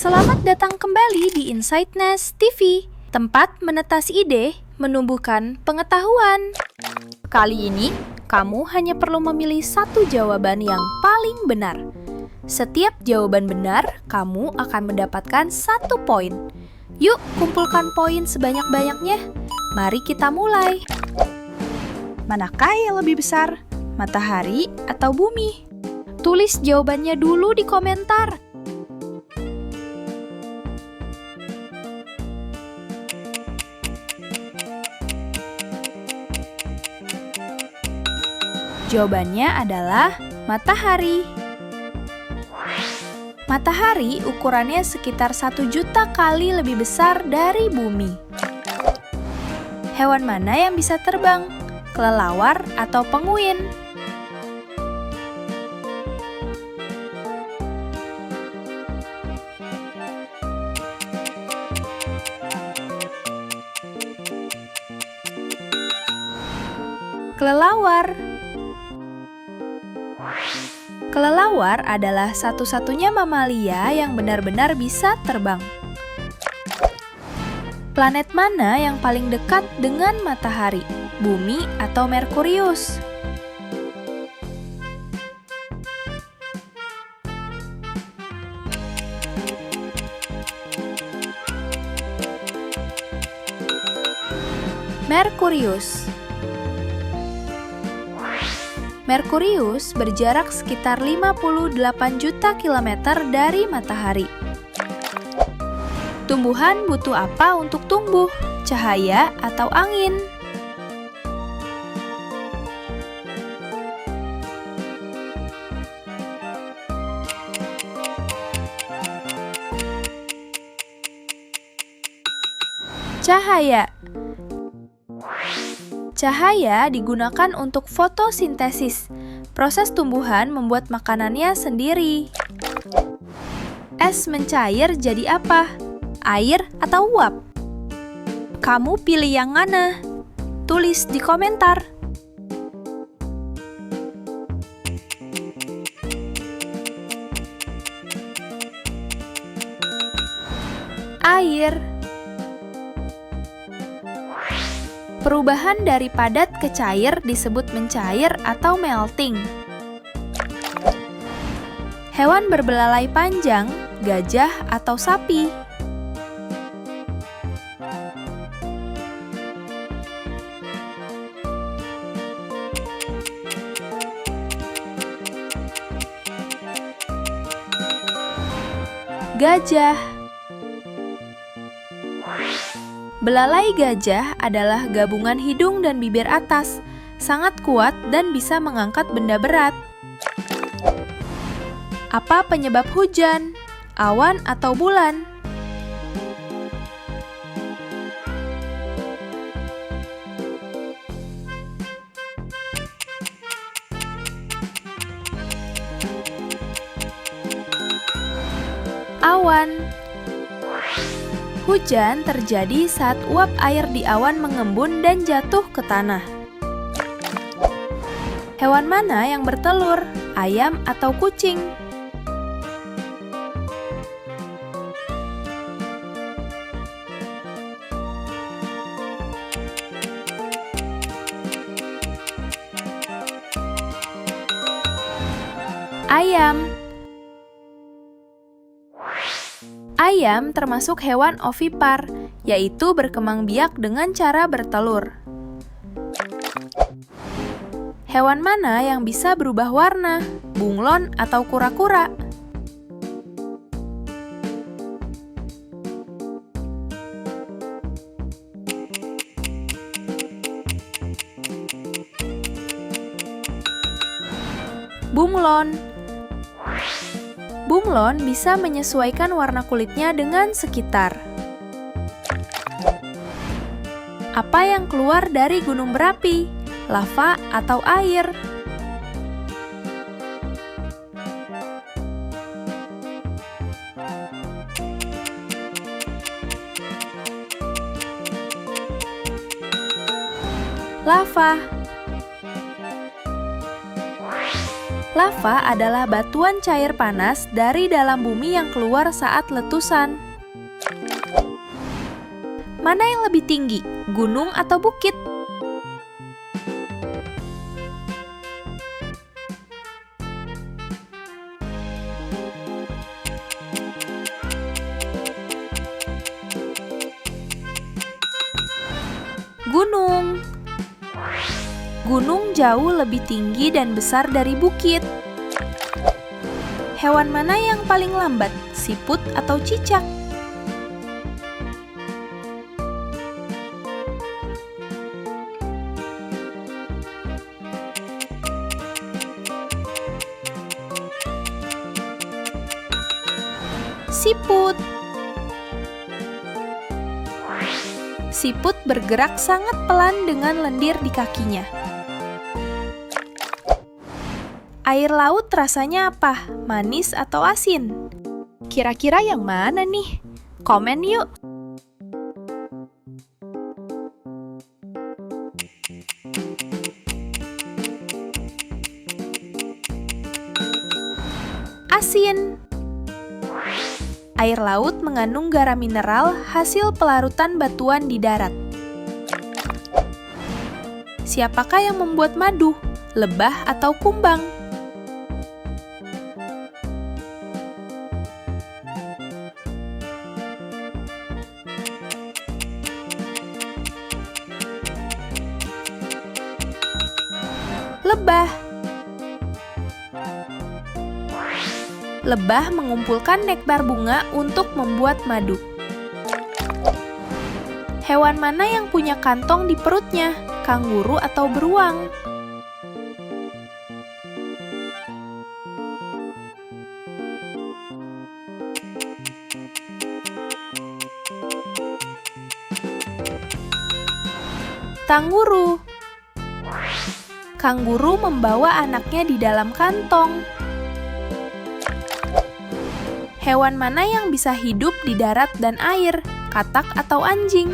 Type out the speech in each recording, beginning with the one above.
Selamat datang kembali di Insightness TV, tempat menetas ide, menumbuhkan pengetahuan. Kali ini, kamu hanya perlu memilih satu jawaban yang paling benar. Setiap jawaban benar, kamu akan mendapatkan 1 poin. Yuk, kumpulkan poin sebanyak-banyaknya. Mari kita mulai. Manakah yang lebih besar? Matahari atau bumi? Tulis jawabannya dulu di komentar. Jawabannya adalah matahari. Matahari ukurannya sekitar 1 juta kali lebih besar dari bumi. Hewan mana yang bisa terbang? Kelelawar atau penguin? Kelelawar. Kelelawar adalah satu-satunya mamalia yang benar-benar bisa terbang. Planet mana yang paling dekat dengan matahari? Bumi atau Merkurius? Merkurius. Merkurius berjarak sekitar 58 juta kilometer dari matahari. Tumbuhan butuh apa untuk tumbuh? Cahaya atau angin? Cahaya. Cahaya digunakan untuk fotosintesis. Proses tumbuhan membuat makanannya sendiri. Es mencair jadi apa? Air atau uap? Kamu pilih yang mana? Tulis di komentar. Air. Perubahan dari padat ke cair disebut mencair atau melting. Hewan berbelalai panjang, gajah atau sapi? Gajah. Belalai gajah adalah gabungan hidung dan bibir atas, sangat kuat dan bisa mengangkat benda berat. Apa penyebab hujan? Awan atau bulan? Awan. Hujan terjadi saat uap air di awan mengembun dan jatuh ke tanah. Hewan mana yang bertelur? Ayam atau kucing? Ayam. Ayam termasuk hewan ovipar, yaitu berkembang biak dengan cara bertelur. Hewan mana yang bisa berubah warna? Bunglon atau kura-kura? Bunglon. Bunglon bisa menyesuaikan warna kulitnya dengan sekitar. Apa yang keluar dari gunung berapi? Lava atau air? Lava. Lava adalah batuan cair panas dari dalam bumi yang keluar saat letusan. Mana yang lebih tinggi, gunung atau bukit? Gunung. Gunung jauh lebih tinggi dan besar dari bukit. Hewan mana yang paling lambat, siput atau cicak? Siput. Siput bergerak sangat pelan dengan lendir di kakinya. Air laut rasanya apa? Manis atau asin? Kira-kira yang mana nih? Komen yuk! Asin. Air laut mengandung garam mineral hasil pelarutan batuan di darat. Siapakah yang membuat madu? Lebah atau kumbang? Lebah. Lebah mengumpulkan nektar bunga untuk membuat madu. Hewan mana yang punya kantong di perutnya? Kanguru atau beruang? Kanguru. Kanguru membawa anaknya di dalam kantong. Hewan mana yang bisa hidup di darat dan air? Katak atau anjing?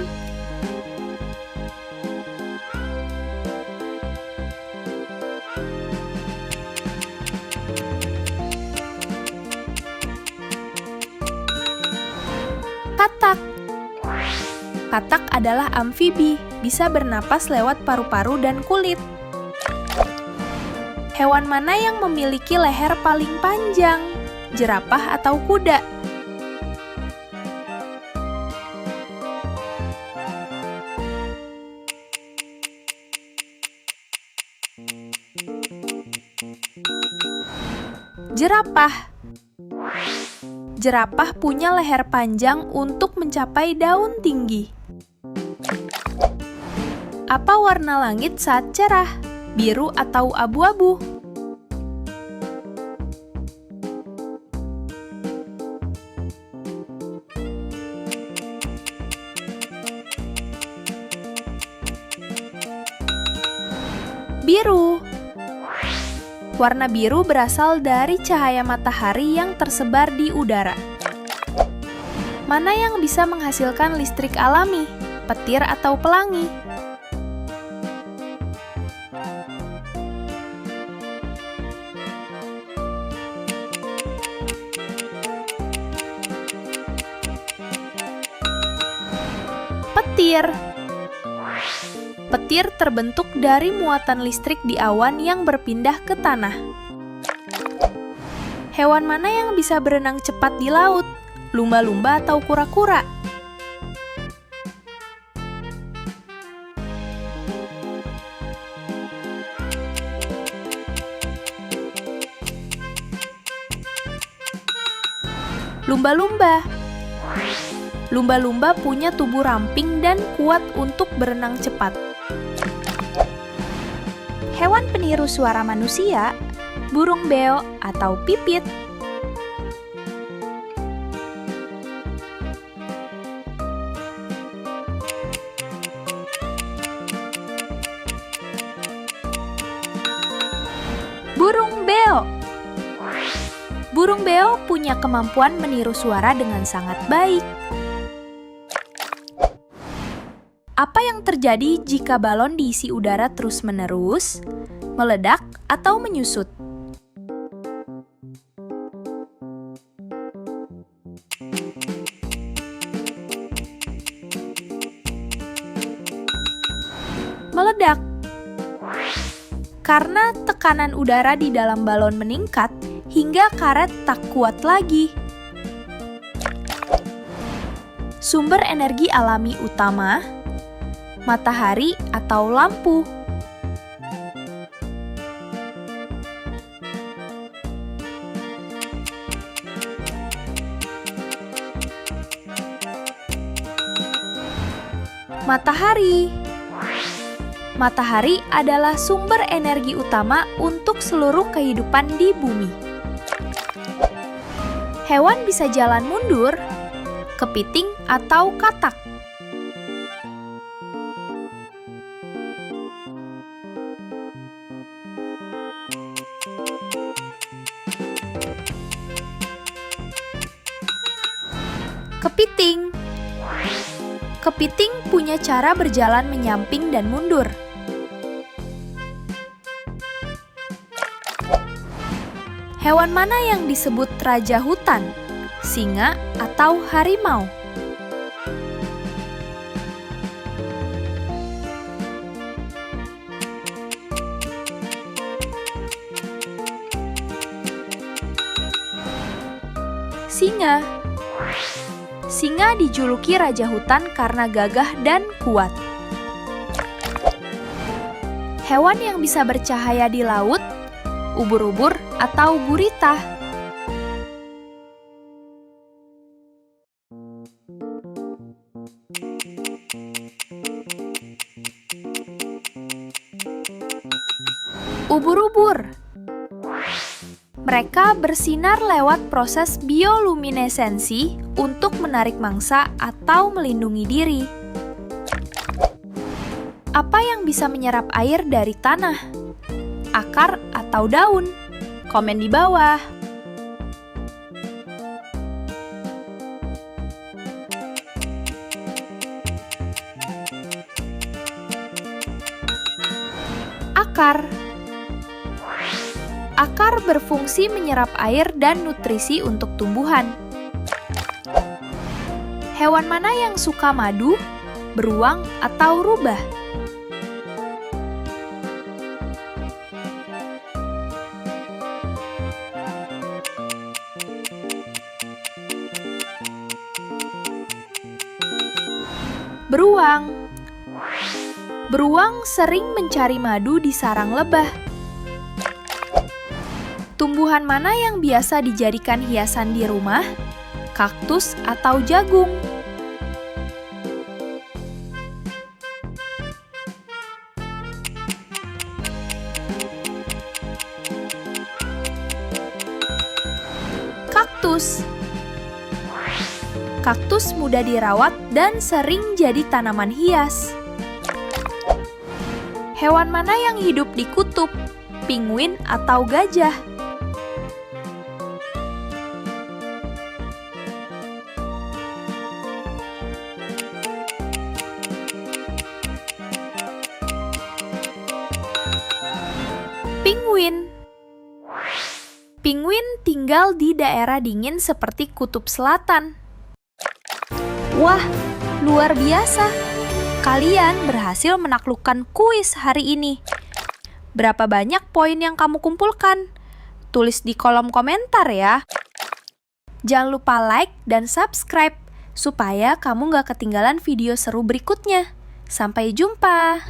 Katak. Katak adalah amfibi, bisa bernapas lewat paru-paru dan kulit. Hewan mana yang memiliki leher paling panjang? Jerapah atau kuda? Jerapah. Jerapah punya leher panjang untuk mencapai daun tinggi. Apa warna langit saat cerah? Biru atau abu-abu? Biru. Warna biru berasal dari cahaya matahari yang tersebar di udara. Mana yang bisa menghasilkan listrik alami? Petir atau pelangi? Petir. Petir terbentuk dari muatan listrik di awan yang berpindah ke tanah. Hewan mana yang bisa berenang cepat di laut? Lumba-lumba atau kura-kura? Lumba-lumba. Lumba-lumba punya tubuh ramping dan kuat untuk berenang cepat. Hewan peniru suara manusia, burung beo atau pipit? Burung beo. Burung beo punya kemampuan meniru suara dengan sangat baik. Apa yang terjadi jika balon diisi udara terus-menerus, meledak, atau menyusut? meledak. Karena tekanan udara di dalam balon meningkat hingga karet tak kuat lagi. Sumber energi alami utama: matahari atau lampu. Matahari. Matahari adalah sumber energi utama untuk seluruh kehidupan di bumi. Hewan bisa jalan mundur, kepiting atau katak. Kepiting. Kepiting punya cara berjalan menyamping dan mundur. Hewan mana yang disebut raja hutan? Singa atau harimau? Singa. Singa dijuluki raja hutan karena gagah dan kuat. Hewan yang bisa bercahaya di laut: ubur-ubur atau gurita. Ubur-ubur. Mereka bersinar lewat proses bioluminesensi untuk menarik mangsa atau melindungi diri. Apa yang bisa menyerap air dari tanah? Akar atau daun? Komen di bawah. Akar. Akar berfungsi menyerap air dan nutrisi untuk tumbuhan. Hewan mana yang suka madu, beruang, atau rubah? Beruang. Beruang sering mencari madu di sarang lebah. Tumbuhan mana yang biasa dijadikan hiasan di rumah? Kaktus atau jagung? Kaktus. Kaktus mudah dirawat dan sering jadi tanaman hias. Hewan mana yang hidup di kutub? Penguin atau gajah? Penguin. Penguin tinggal di daerah dingin seperti kutub selatan. Wah, luar biasa! Kalian berhasil menaklukkan kuis hari ini. Berapa banyak poin yang kamu kumpulkan? Tulis di kolom komentar ya. Jangan lupa like dan subscribe supaya kamu gak ketinggalan video seru berikutnya. Sampai jumpa!